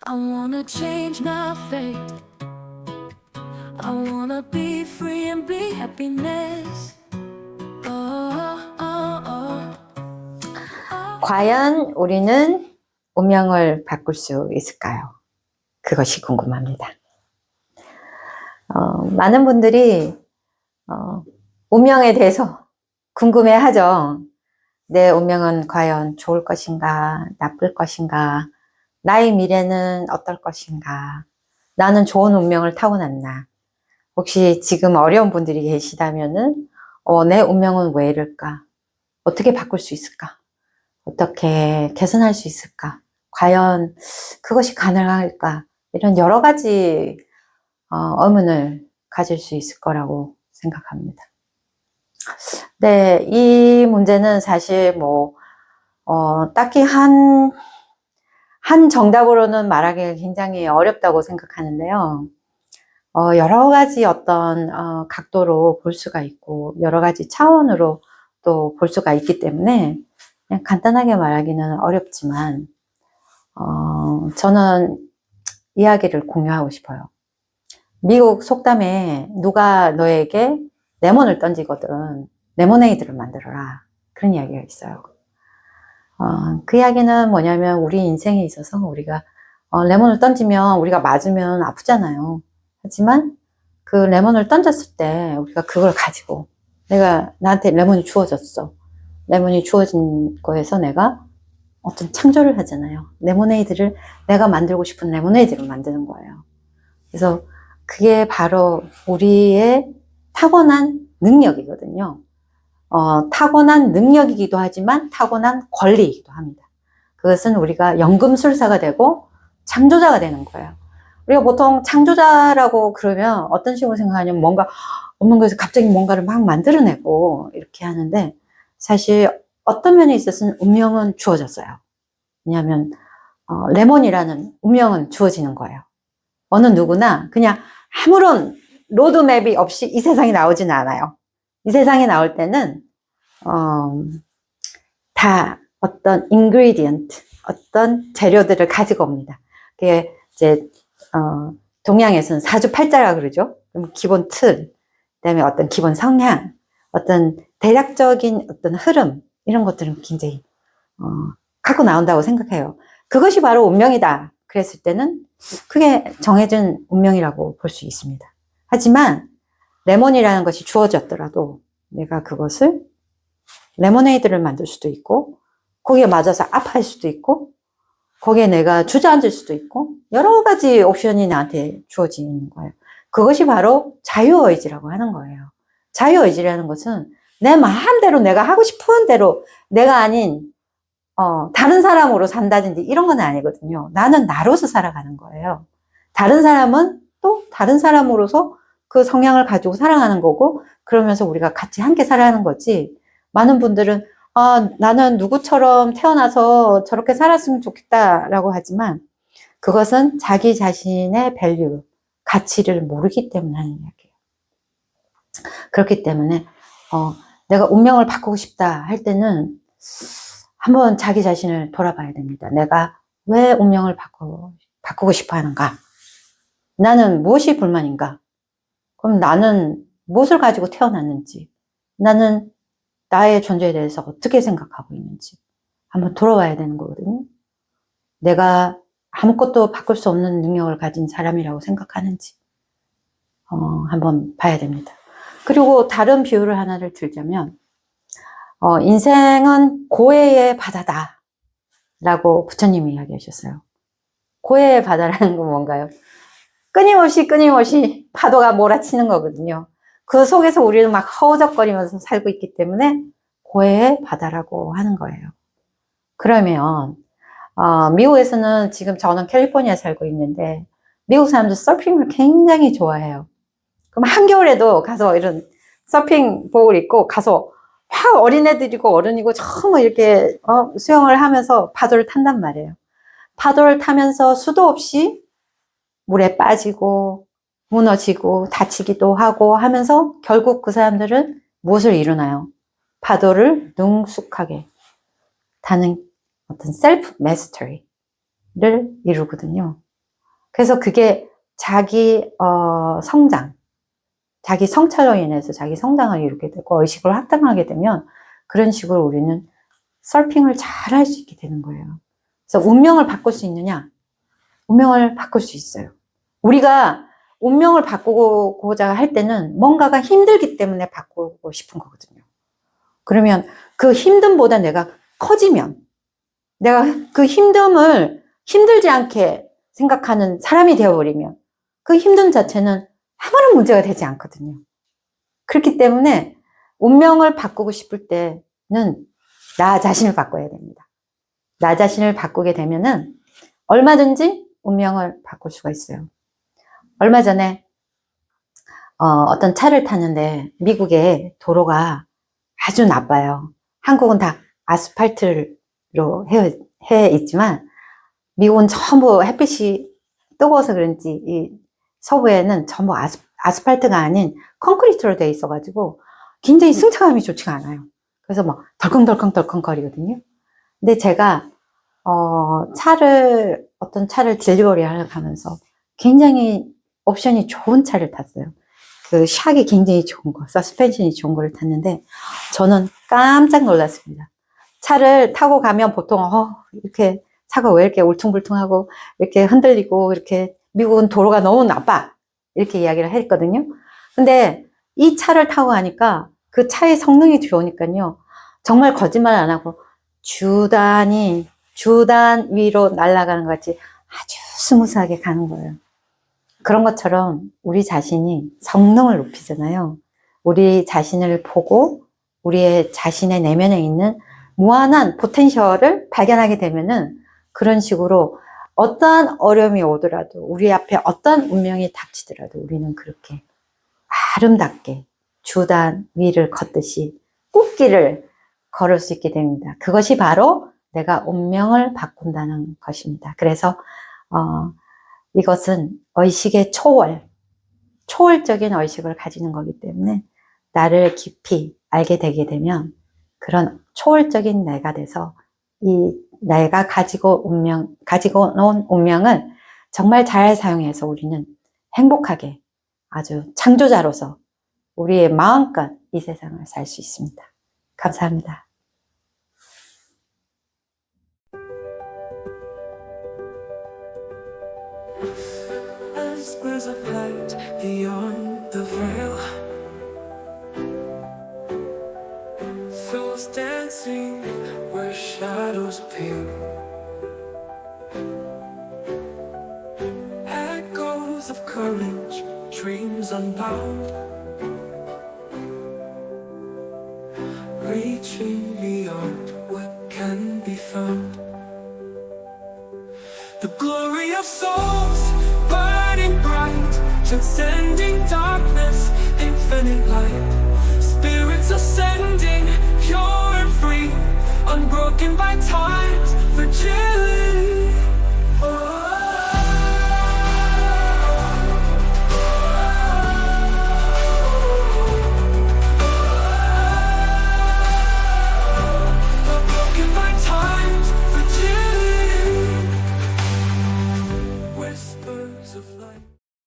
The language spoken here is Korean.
I wanna change my fate. I wanna be free and be happiness. 과연 우리는 운명을 바꿀 수 있을까요? 그것이 궁금합니다. 많은 분들이 운명에 대해서 궁금해하죠. 내 운명은 과연 좋을 것인가, 나쁠 것인가, 나의 미래는 어떨 것인가, 나는 좋은 운명을 타고났나. 혹시 지금 어려운 분들이 계시다면은 내 운명은 왜 이럴까? 어떻게 바꿀 수 있을까? 어떻게 개선할 수 있을까? 과연 그것이 가능할까? 이런 여러 가지 의문을 가질 수 있을 거라고 생각합니다. 네, 이 문제는 사실 딱히 한 정답으로는 말하기가 굉장히 어렵다고 생각하는데요. 여러 가지 어떤 각도로 볼 수가 있고 여러 가지 차원으로 또 볼 수가 있기 때문에 그냥 간단하게 말하기는 어렵지만 저는 이야기를 공유하고 싶어요. 미국 속담에 누가 너에게 레몬을 던지거든 레모네이드를 만들어라, 그런 이야기가 있어요. 그 이야기는 뭐냐면 우리 인생에 있어서 우리가 레몬을 던지면 우리가 맞으면 아프잖아요. 하지만 그 레몬을 던졌을 때 우리가 그걸 가지고 나한테 레몬이 주어졌어. 레몬이 주어진 거에서 내가 어떤 창조를 하잖아요. 레모네이드를 내가 만들고 싶은 레모네이드를 만드는 거예요. 그래서 그게 바로 우리의 타고난 능력이거든요. 타고난 능력이기도 하지만 타고난 권리이기도 합니다. 그것은 우리가 연금술사가 되고 창조자가 되는 거예요. 우리가 보통 창조자라고 그러면 어떤 식으로 생각하냐면 뭔가 없는 거에서 갑자기 뭔가를 막 만들어내고 이렇게 하는데, 사실 어떤 면에 있어서는 운명은 주어졌어요. 왜냐하면 레몬이라는 운명은 주어지는 거예요. 어느 누구나 그냥 아무런 로드맵이 없이 이 세상에 나오지는 않아요. 이 세상에 나올 때는 다 어떤 ingredient, 어떤 재료들을 가지고 옵니다. 그게 이제 동양에서는 사주팔자라 그러죠. 그럼 기본 틀, 그다음에 어떤 기본 성향, 어떤 대략적인 어떤 흐름, 이런 것들은 굉장히 갖고 나온다고 생각해요. 그것이 바로 운명이다 그랬을 때는 그게 정해진 운명이라고 볼 수 있습니다. 하지만 레몬이라는 것이 주어졌더라도 내가 그것을 레모네이드를 만들 수도 있고, 거기에 맞아서 아파할 수도 있고, 거기에 내가 주저앉을 수도 있고, 여러 가지 옵션이 나한테 주어지는 거예요. 그것이 바로 자유의지라고 하는 거예요. 자유의지라는 것은 내 마음대로 내가 하고 싶은 대로 내가 아닌 다른 사람으로 산다든지 이런 건 아니거든요. 나는 나로서 살아가는 거예요. 다른 사람은 또 다른 사람으로서 그 성향을 가지고 살아가는 거고, 그러면서 우리가 같이 함께 살아가는 거지. 많은 분들은 나는 누구처럼 태어나서 저렇게 살았으면 좋겠다라고 하지만 그것은 자기 자신의 밸류, 가치를 모르기 때문에 하는 이야기예요. 그렇기 때문에 내가 운명을 바꾸고 싶다 할 때는 한번 자기 자신을 돌아봐야 됩니다. 내가 왜 운명을 바꾸고 싶어 하는가? 나는 무엇이 불만인가? 그럼 나는 무엇을 가지고 태어났는지, 나는 나의 존재에 대해서 어떻게 생각하고 있는지 한번 돌아봐야 되는 거거든요. 내가 아무것도 바꿀 수 없는 능력을 가진 사람이라고 생각하는지 한번 봐야 됩니다. 그리고 다른 비유를 하나를 들자면 인생은 고해의 바다다 라고 부처님이 이야기하셨어요. 고해의 바다라는 건 뭔가요? 끊임없이 파도가 몰아치는 거거든요. 그 속에서 우리는 막 허우적거리면서 살고 있기 때문에 고해의 바다라고 하는 거예요. 그러면 미국에서는 지금 저는 캘리포니아에 살고 있는데 미국 사람들 서핑을 굉장히 좋아해요. 그럼 한겨울에도 가서 이런 서핑복을 입고 가서 확 어린애들이고 어른이고 정말 이렇게 수영을 하면서 파도를 탄단 말이에요. 파도를 타면서 수도 없이 물에 빠지고 무너지고 다치기도 하고 하면서 결국 그 사람들은 무엇을 이루나요? 파도를 능숙하게 타는 어떤 셀프 메스터리를 이루거든요. 그래서 그게 자기 성장, 자기 성찰로 인해서 자기 성장을 이루게 되고 의식을 확장하게 되면 그런 식으로 우리는 서핑을 잘 할 수 있게 되는 거예요. 그래서 운명을 바꿀 수 있느냐? 운명을 바꿀 수 있어요. 우리가 운명을 바꾸고자 할 때는 뭔가가 힘들기 때문에 바꾸고 싶은 거거든요. 그러면 그 힘듦보다 내가 커지면, 내가 그 힘듦을 힘들지 않게 생각하는 사람이 되어버리면 그 힘듦 자체는 아무런 문제가 되지 않거든요. 그렇기 때문에 운명을 바꾸고 싶을 때는 나 자신을 바꿔야 됩니다. 나 자신을 바꾸게 되면은 얼마든지 운명을 바꿀 수가 있어요. 얼마 전에 어떤 차를 탔는데 미국의 도로가 아주 나빠요. 한국은 다 아스팔트로 해 있지만 미국은 전부 햇빛이 뜨거워서 그런지 이 서부에는 전부 아스팔트가 아닌 콘크리트로 되어 있어가지고 굉장히 승차감이 좋지가 않아요. 그래서 막 덜컹덜컹 거리거든요. 근데 제가 어떤 차를 딜리버리 하러 가면서 굉장히 옵션이 좋은 차를 탔어요. 그 샥이 굉장히 좋은 거, 서스펜션이 좋은 거를 탔는데 저는 깜짝 놀랐습니다. 차를 타고 가면 보통 이렇게 차가 왜 이렇게 울퉁불퉁하고 이렇게 흔들리고 이렇게 미국은 도로가 너무 나빠 이렇게 이야기를 했거든요. 근데 이 차를 타고 가니까 그 차의 성능이 좋으니까요. 정말 거짓말 안 하고 주단 위로 날아가는 것 같이 아주 스무스하게 가는 거예요. 그런 것처럼 우리 자신이 성능을 높이잖아요. 우리 자신을 보고 우리의 자신의 내면에 있는 무한한 포텐셜을 발견하게 되면은 그런 식으로 어떠한 어려움이 오더라도 우리 앞에 어떠한 운명이 닥치더라도 우리는 그렇게 아름답게 주단 위를 걷듯이 꽃길을 걸을 수 있게 됩니다. 그것이 바로 내가 운명을 바꾼다는 것입니다. 그래서 이것은 의식의 초월적인 의식을 가지는 거기 때문에 나를 깊이 알게 되게 되면 그런 초월적인 내가 돼서 이 내가 가지고 놓은 운명을 정말 잘 사용해서 우리는 행복하게 아주 창조자로서 우리의 마음껏 이 세상을 살 수 있습니다. 감사합니다. As birds of light beyond the veil, souls dancing where shadows pale, echoes of courage, dreams unbound, reaching beyond what can be found. The glory of souls burning bright, transcending darkness, infinite light. Spirits ascending, pure and free, unbroken by time's fragility.